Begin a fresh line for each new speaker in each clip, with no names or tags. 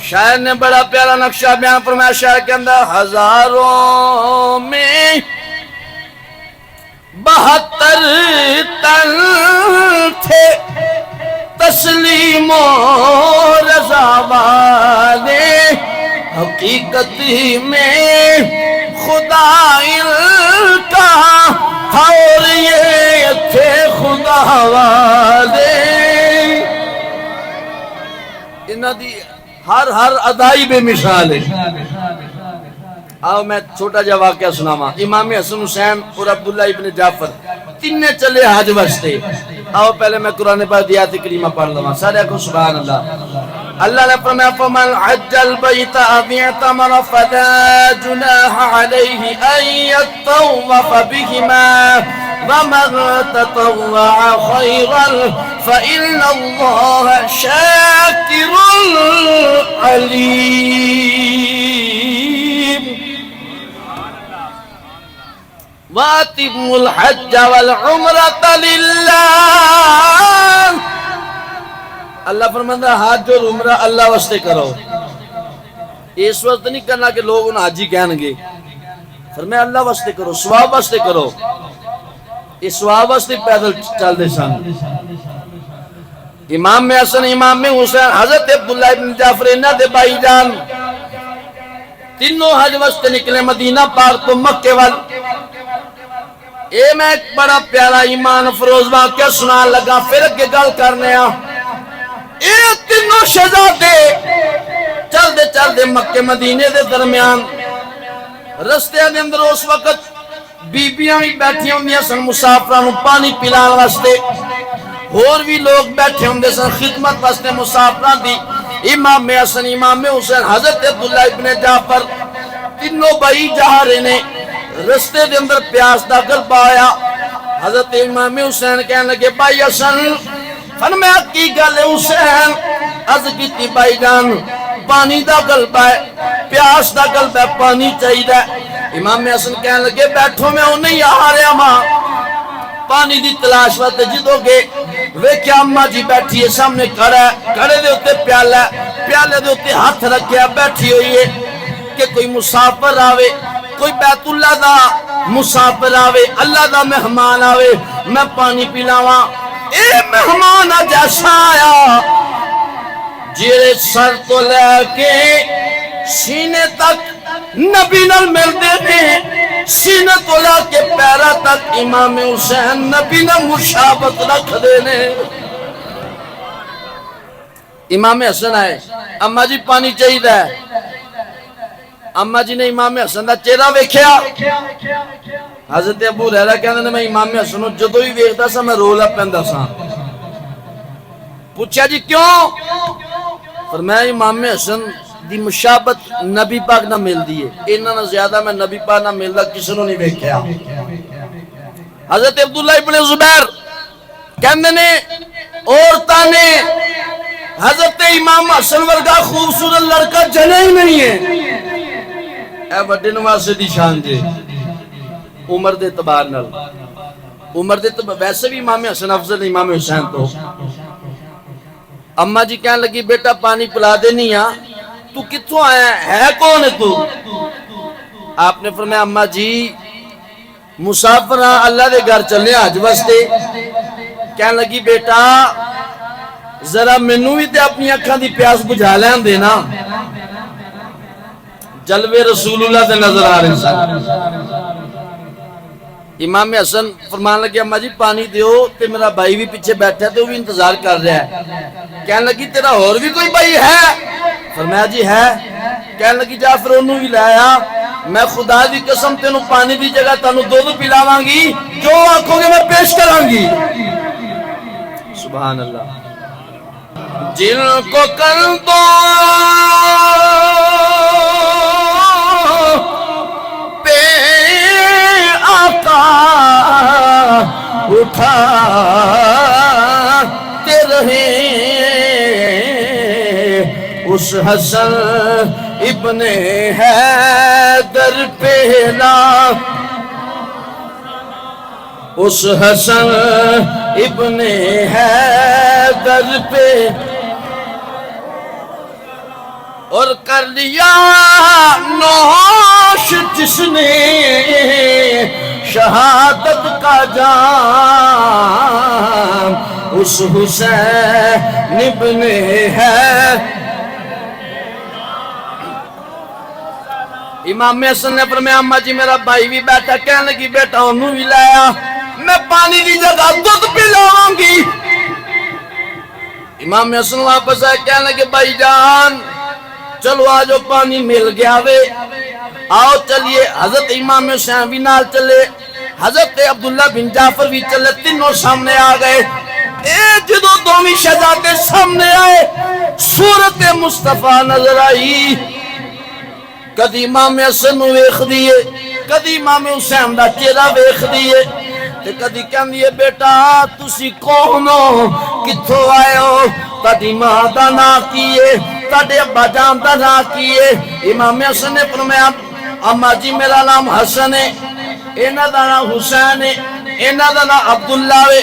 شاعر نے بڑا پیارا نقشہ بیان فرمایا شاعر کے اندر ہزاروں میں 72 تن تھے تسلیم و رضا والے حقیقت میں خدا ان کا تھا اور یہ تھے خدا والے انہاں دی ہر ادائی بے مثال ہے آؤ میں چھوٹا جا واقعہ سناواں امام حسن حسین اور عبداللہ ابن جعفر تینے چلے حج واسطے آؤ پہلے میں قرآن پاک دی آیت کریمہ پڑھ لواں سارے کو سبحان اللہ اللہ نے فرمایا فمن حج البیت او اعتمر فلا جناح علیہ ان یطوف بہما ومن تطوع خیرا فإن اللہ شاکر علیم وَأَتِمُّ الْحَجَّ وَالْعُمْرَةَ لِلَّهِ اللہ فرماتا ہے حج اور عمرہ اللہ واسطے کرو اس وقت نہیں کرنا کہ لوگ انہیں حاجی کہنے گے فرمایا اللہ واسطے کرو ثواب واسطے کرو اس ثواب واسطے پیدل چل دے سن امام حسن امام حسین حضرت عبداللہ ابن جعفر انہاں دے بھائی جان تینوں حج واسطے نکلے مدینہ پاک تو مکے وال اے میں ایک بڑا پیارا ایمان فروز واقعہ سنا لگا پھر اگے گل کرنے اے تینوں شہزادے چل دے مکے مدینے دے درمیان رستے دے اندر اس وقت بیبیاں بھی بیٹھی ہوندیاں سن مسافراں پانی پلان واسطے اور بھی لوگ بیٹھے ہوندے سن خدمت واسطے مسافراں دی امام حسن امام حسین حضرت عبداللہ ابن جعفر تینوں بھائی جا رہے نے رستے دے اندر پیاس دا غلبہ آیا حضرت امام حسین کہنے لگے بھائی حسن فرمایا کی گل حسین عرض کیتی بھائی جان پانی دا غلبہ ہے پیاس دا غلبہ ہے پانی چاہیے امام حسن کہنے لگے بیٹھو میں نہیں آ رہا ماں پانی دی تلاش وقت جدو گے ویکھیا اماں جی بیٹھی ہے سامنے کڑے دے ہوتے پیالے دے ہوتے ہاتھ رکھیا بیٹھی ہوئی ہے کہ کوئی مسافر آوے کوئی بیت اللہ دا مسافر آوے اللہ دا مہمان آوے میں پانی پلاواں اے مہمان جیسا آیا جیرے سر تو لے کے سینے تک نبی نال مل دے نے سینے تو لے کے پیرا تک امام حسین نبی نے مشابت رکھ دے نے امام حسن آئے اماں جی پانی چاہیے ہے اماں جی نے امام حسن دا چہرہ ویکھیا حضرت ابو ہریرہ کہندے نے میں امام حسن نوں جدوں ہی ویکھدا سا میں رولا پیندا سا پوچھا جی کیوں فرمایا امام حسن دی مشابت نبی پاک نہ ملدی ہے انہاں نال زیادہ میں نبی پاک نہ ملدا کسے نوں نہیں ویکھیا حضرت عبداللہ ابن زبیر کہندے نے عورتاں نے حضرت امام حسن ورگا خوبصورت لڑکا جنے ہی نہیں ہے اے بڑے نواسے دی شان جے عمر دے اعتبار نال عمر دے ویسے بھی امام حسن افضل امام حسین تو اماں جی کہنے لگی بیٹا پانی پلا دے نہیں تو کتوں آیا ہے کون ہے تو آپ نے فرمایا اماں جی مسافر اللہ دے گھر چلنے حج واسطے کہنے لگی بیٹا ذرا مینوں بھی تے اپنی اکھاں دی پیاس بجھا لین دینا جلوے رسول اللہ دے نظر آ رہے سن امام حسن فرمان لگے اماں جی پانی دیو تے میرا بھائی بھی پیچھے بیٹھا تے وہ بھی انتظار کر رہا ہے کہنے لگی تیرا اور بھی کوئی بھائی ہے فرمایا جی ہے کہنے لگی جا پھر انہوں بھی لایا میں خدا دی قسم تینوں پانی دی جگہ تانوں دودھ پلاواں گی جو آنکھوں گے میں پیش کراں گی سبحان اللہ جن کو کر دو پہ آقا اٹھاتے رہے اس حسن ابن حیدر پہلا اس حسن ابن حیدر پہ اور کر لیا نوش جس نے شہادت کا جام اس حسین ابن ہے۔ امام حسن نے فرمایا اماں جی میرا بھائی بھی بیٹھا، کہنے لگی بیٹا انہوں بھی لایا، میں پانی دی جگہ دودھ پلاؤں گی۔ امام حسن واپس آئے، کہنے لگے بھائی جان چلو آجو پانی مل گیا وے، آؤ چلیے۔ حضرت امام حسین بھی نال چلے، حضرت عبداللہ بن جعفر بھی چلے، تینوں سامنے آ گئے۔ جدو دومی شہزادے سامنے آئے، صورت مصطفیٰ نظر آئی، کدی امام حسن نو ویکھ دیے، کدی امام حسین دا چہرہ ویکھ دیے، تے کدی کہندی ہے بیٹا تسی کون ہو، کتھوں آئے ہو، تہاڈی ماں دا نام کی ہے، تہاڈے ابا جان دا نام کی ہے۔ امام حسن نے فرمایا اماں جی میرا نام حسن ہے، انہاں دا نام حسین ہے، انہاں دا نام عبداللہ ہے،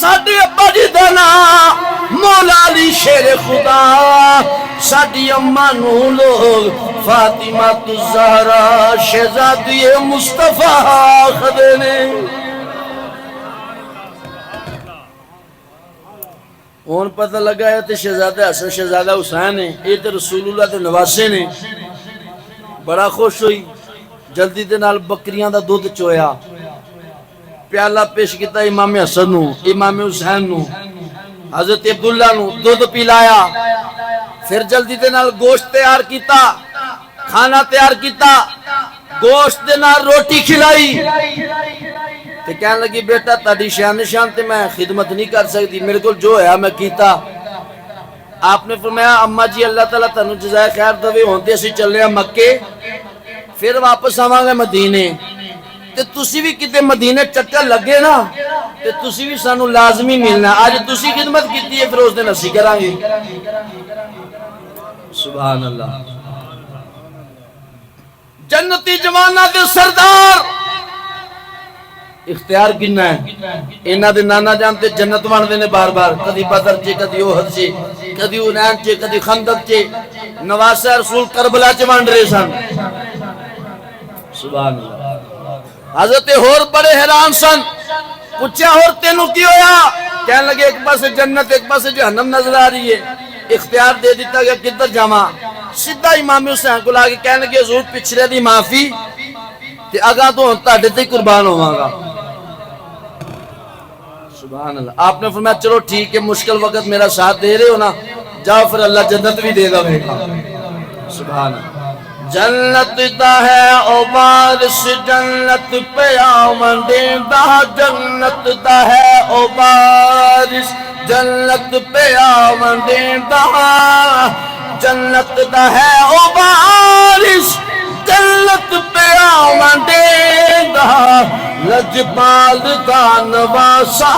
ساڈے ابا جی دا نام مولا علی شیر خدا، ساڈی اماں نو لوگ فاطمہ الزہرا شہزادی مصطفیٰ آکھدے نے۔ ہن پتہ لگا ہے تے شہزادہ حسن شہزادہ حسین ہے، یہ تے رسول اللہ دے نواسے نے۔ بڑا خوش ہوئی، جلدی دے نال بکریاں دا دودھ چویا، پیالہ پیش کیتا امام حسن نو، امام حسین نو، حضرت عبداللہ نو دودھ پلایا، پھر جلدی دے نال گوشت تیار کیتا، کھانا تیار کیتا، گوشت دے نال روٹی کھلائی، تے کہنے لگی بیٹا تاڑی شان نشان تے میں خدمت نہیں کر سکتی، میرے کو جو ہے میں کیتا۔ آپ نے فرمایا اماں جی اللہ تعالیٰ تنو جزائے خیر دوے ہوندے اسی چلے ہیں مکے، پھر واپس آواں گے مدینے، تے تسی بھی کتے مدینے چکر لگے نا، تے تسی بھی سانو لازمی ملنا، آج تسی خدمت کیتی ہے پھر اس دن اسی کریں گے۔ سبحان اللہ۔ جنتی جوانہ دے سردار اختیار کنا ہے، انہاں دے نانا جانتے جنت وانڈے نے بار بار، کدی بدر چے، کدی احد چے، کدی حنین چے، کدی خندق چے، نواسہ رسول کربلا چے وانڈ رہے سن۔ سبحان اللہ۔ حضرت ہور بڑے حیران سن، پوچھا ہور تینوں کی ہویا؟ کہنے لگے ایک پاس جنت ایک پاس جہنم نظر آ رہی ہے، اختیار دے دیتا کہ کدھر جاواں؟ سیدھا امام حسین کو لاگے کہنے لگے حضور پچھلے دی معافی تے اگاں تو تہاڈے تے قربان ہوواں گا۔ سبحان اللہ۔ آپ نے فرمایا چلو ٹھیک ہے، مشکل وقت میرا ساتھ دے رہے ہو نا، جاؤ پھر اللہ جنت بھی دے گا میرے کو۔ سبحان اللہ۔ جنت دا ہے او بارش جنت پہ آمندے دا، جنت دا ہے او بارش جنت پہ آمندے دا، جنت دا ہے او بارش جنت پہ آمندے دا، لجپال دا نواسا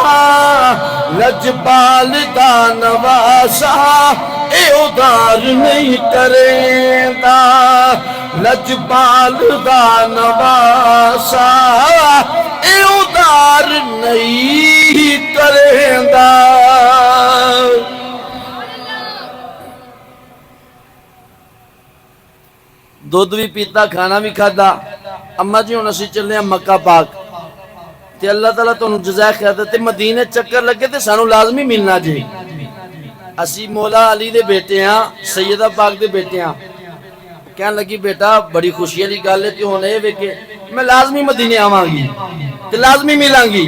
لجپال دا نواسا اے ادار نہیں کریں دا، لجپال دا نواسا اے ادار نہیں کریں دا۔ دودھ بھی پیتا، کھانا بھی کھادا۔ اماں جی ہن اسی چلے ہیں مکہ پاک، تے اللہ تعالیٰ تو جزائے خیر تے مدینے چکر لگے تے سانو لازمی ملنا جی۔ اسی مولا علی دے بیٹے ہیں، سیدہ پاک دے بیٹے ہیں۔ کہنے لگی بیٹا بڑی خوشی علی گل ہے تے ہن اے وے کہ میں لازمی مدینے آواں گی تے لازمی ملاں گی۔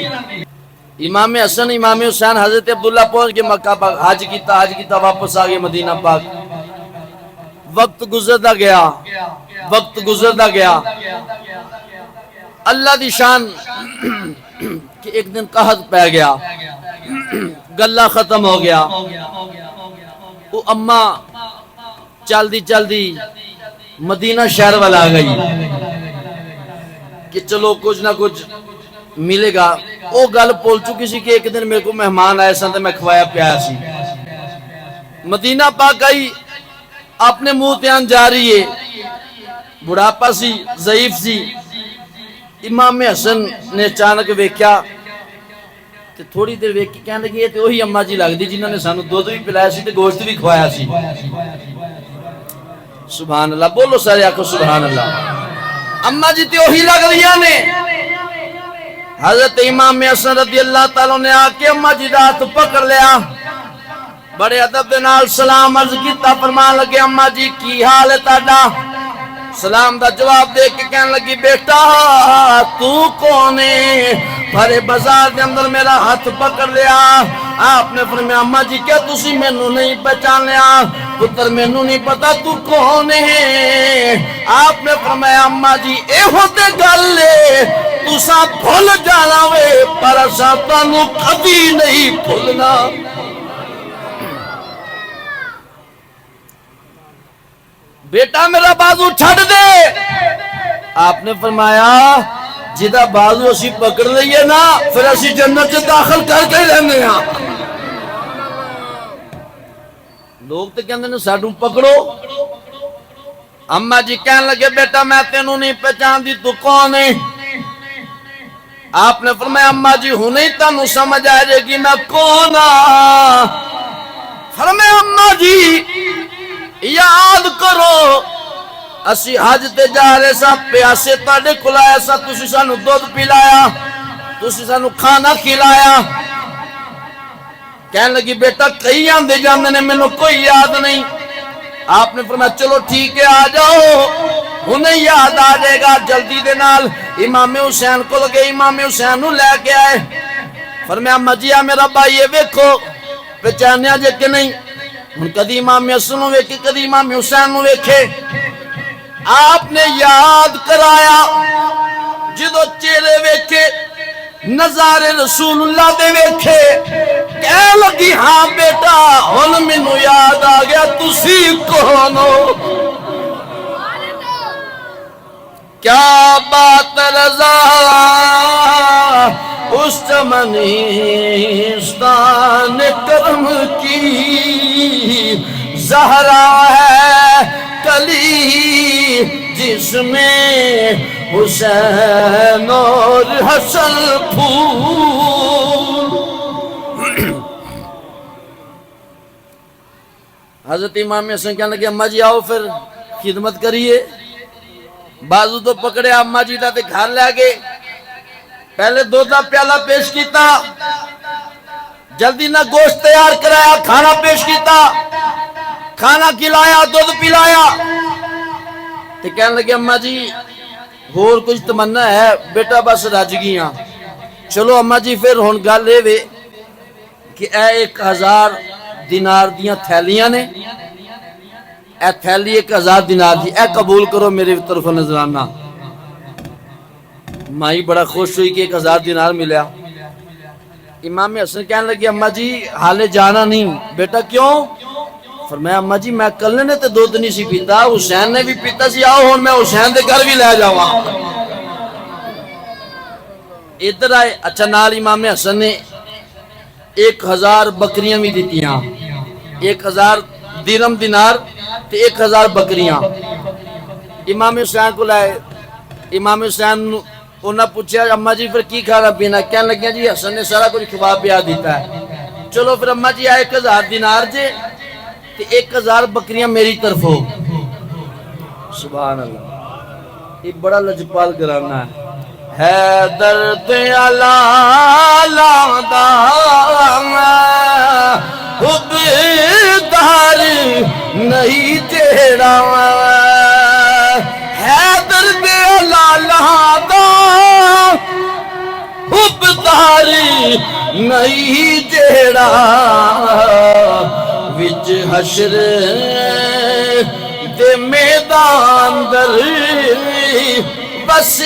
امام حسن امام حسین حضرت عبداللہ پہنچ کے مکہ پاک، حج کیتا واپس آ گئے مدینہ پاک۔ وقت گزرتا گیا، وقت گزرتا گیا، اللہ دی شان کہ ایک دن قحط پہ گیا، گلہ ختم ہو گیا۔ وہ اماں چلدی مدینہ شہر والا آ گئی کہ چلو کچھ نہ کچھ ملے گا۔ وہ گل بول چکی سی کہ ایک دن میرے کو مہمان آئے سن تے میں کھوایا پیا سی۔ مدینہ پاک آئی، اپنے منہ تیان جا رہی ہے، بڑھاپا سی، ضعیف سی۔ امام حسن نے اچانک ویکھیا تے تھوڑی دیر ویکھ کے کہنے لگی تے وہی اماں جی لگدی جنہاں نے سانو دودھ بھی پلایا سی تے گوشت بھی کھوایا سی۔ سبحان اللہ، بولو سارے آکھو سبحان اللہ۔ اماں جی تے وہی لگ رہی نے۔ حضرت امام حسن رضی اللہ تعالیٰ نے آ کے اماں جی دا ہاتھ پکڑ لیا، بڑے ادب دے نال سلام عرض کیتا، فرمان لگے اماں جی کی حال ہے تہاڈا؟ سلام دا جواب دے کے کہنے لگی بیٹا تو کونے؟ بھرے بازار دے اندر میرا ہاتھ پکڑ لیا۔ آپ نے فرمایا اماں جی کیا تسی مینوں نہیں پہچان لیا؟ پتر مینوں نہیں پتا تو کون ہے؟ آپ نے فرمایا اماں جی ایہو تے گل ہے تساں بھول جانا وے پر اساں تانوں کبھی نہیں بھولنا۔ بیٹا میرا بازو چھڑ دے۔ آپ نے فرمایا جدہ بازو اسی پکڑ لئیے نا پھر اسی جنت سے داخل کر کے رہنے ہیں۔ لوگ تے کہندے نے ساڈوں پکڑو۔ اماں جی کہنے لگے بیٹا میں تینوں نہیں پہچان دی تو کون ہے؟ آپ نے فرمایا اماں جی ہنے ہی تانوں سمجھ آ جائے گی میں کون ہاں۔ فرمایا اماں جی یاد کرو اسی حج تے جا رہے سا، پیاسے تاڑے کھلایا سا، تسی سانو دودھ پلایا، تسی سانو کھانا کھلایا۔ کہنے لگی بیٹا کئی آندے جاندے نے میں کوئی یاد نہیں۔ آپ نے فرمایا چلو ٹھیک ہے آ جاؤ، انہیں یاد آ جائے گا جلدی دے نال۔ امام حسین کو لگے، امام حسین نو لے کے آئے۔ فرمایا مجیہ میرا بھائی یہ ویکھو پہچانیا جے کہ نہیں؟ کدی امام حسن نو ویکھے کدی امام حسین نو ویکھے۔ آپ نے یاد کرایا، جدو چہرے ویکھے نظارے رسول اللہ دے ویکھے، کہہ لگی ہاں بیٹا ہن مینوں یاد آ گیا تسی کون ہو؟ کیا بات رضا اس چمنستان کرم کی، زہرا ہے کلی جس میں حسین اور حسن پھول۔ حضرت امام حسن کہنے لگے اماں جی آؤ پھر خدمت کریے۔ بازو تو پکڑے اماں جی دا تے گھر لے گئے، پہلے دودھ دا پیالہ پیش کیتا، جلدی نہ گوشت تیار کرایا، کھانا پیش کیتا، کھانا کھلایا، دودھ پلایا۔ تے کہنے لگے اماں جی اور کچھ تمنا ہے؟ بیٹا بس رج گیاں۔ چلو اماں جی پھر ہن گل اے وے کہ اے 1000 دینار دیاں تھیلیاں نے، اے تھیلی 1000 دینار دی، اے قبول کرو میرے طرف نظرانہ۔ مائی بڑا خوش ہوئی کہ 1000 دینار ملیا۔ امام حسن کہنے لگے اماں جی حالے جانا نہیں۔ بیٹا کیوں؟ فرمایا اماں جی میں کلنے نے تے دودھ نہیں سی پیتا، حسین نے بھی پیتا سی، آؤ ہون میں حسین دے گھر بھی لے جاواں۔ ادھر آئے، اچھا نال امام حسن نے 1000 بکریاں بھی دیتیاں، 1000 درہم دینار تے 1000 بکریاں۔ امام حسین کو لائے، امام حسین انہاں پوچھا اماں جی پھر کی کھانا پینا؟ کہنے لگیا جی حسن نے سارا کچھ کھوا پیا دیتا ہے۔ چلو پھر اماں جی آئے 1000 دینار جے تے 1000 بکریاں میری طرف ہو۔ سبحان اللہ، یہ بڑا لجپال گھرانہ ہے۔ حیدر تے علالا دا حبدار نہیں جیڑا، حیدر تے علالا دا حبدار نہیں جیڑا، وچ حشر دے میدان در بس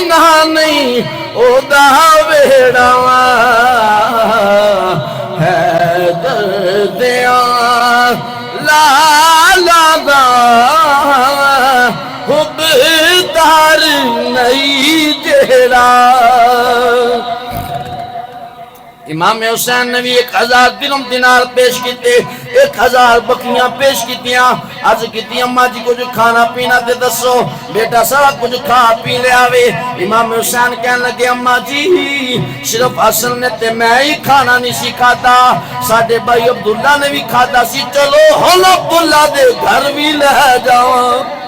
نہ نہیں او دا ویڑا، حیدر دیا لالا دا حبدار نہیں جیڑا۔ امام حسین نے بھی 1000 درہم دینار پیش کیتے، 1000 بکریاں پیش کیتیاں عرض کیتی اماں جی کو جو کھانا پینا تے دسو بیٹا سارا کچھ کھا پی لے آوے امام حسین کہنے لگے اماں جی صرف حسن نے تے میں ہی کھانا نہیں سی کھاتا ساڈے بھائی عبداللہ نے بھی کھاتا سی چلو ہن عبداللہ دے گھر بھی لے جاواں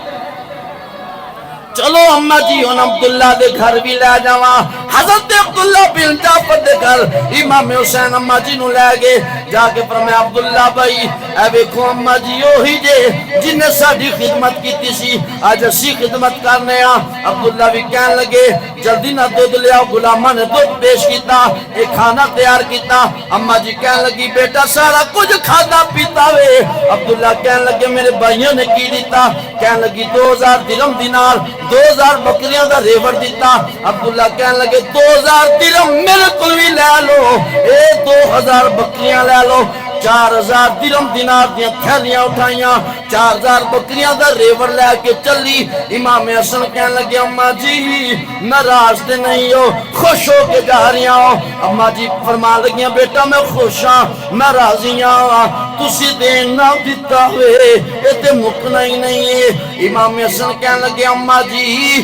چلو اماں جی ہن عبداللہ دے گھر بھی لے جاواں حضرت عبداللہ بن جعفر دے گھر امام حسین اماں جی نو لے گئے جا کے فرمایا عبداللہ بھائی اے ویکھو اماں جی اوہی جے جن نے ساڈی خدمت کیتی سی اج اسی خدمت کرنے ہاں عبداللہ بھی کہن لگے جلدی نہ دودھ لے آؤ غلاماں نے دودھ پیش کیتا ایک کھانا تیار کیتا اماں جی کہن لگی بیٹا سارا کچھ کھادا پیتا وے عبداللہ کہن لگے میرے بھائیوں نے کی دیتا کہن لگی 2000 درہم دینار 2000 بکریاں دا ریور دیتا عبداللہ کہنے لگے 2000 درہم میرے کل بھی لے لو 2000 بکریاں لے لو 4000 درہم دینار دیاں تھیلیاں اٹھائیاں 4000 بکریاں دا ریور لے کے چلی امام حسن کہنے لگے اماں جی ناراض تے نہیں ہو خوش ہو کے جا رہی ہو اماں جی فرما لگیاں بیٹا میں خوش ہاں میں راضی ہاں تسی دین نہ دیتا ہوئے تے مکنا ہی نہیں ہے امام حسن کہنے لگے اماں جی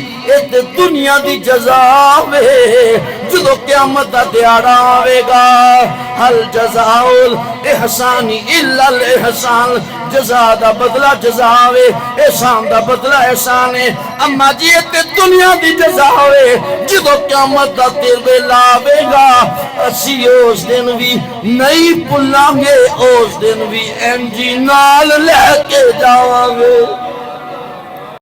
تے دنیا دی جزا وے جدو قیامت دا دیارہ آوے گا حل جزاؤ احسانی الا الاحسان جزا دا بدلہ جزا وے احسان دا بدلہ احسان ہے اماں جی تے دنیا دی جزا وے جدو قیامت دا تیر ویلا آوے گا اسی اس دن بھی نہیں پلانگے اس دن بھی انجی نال لے کے جاواں گے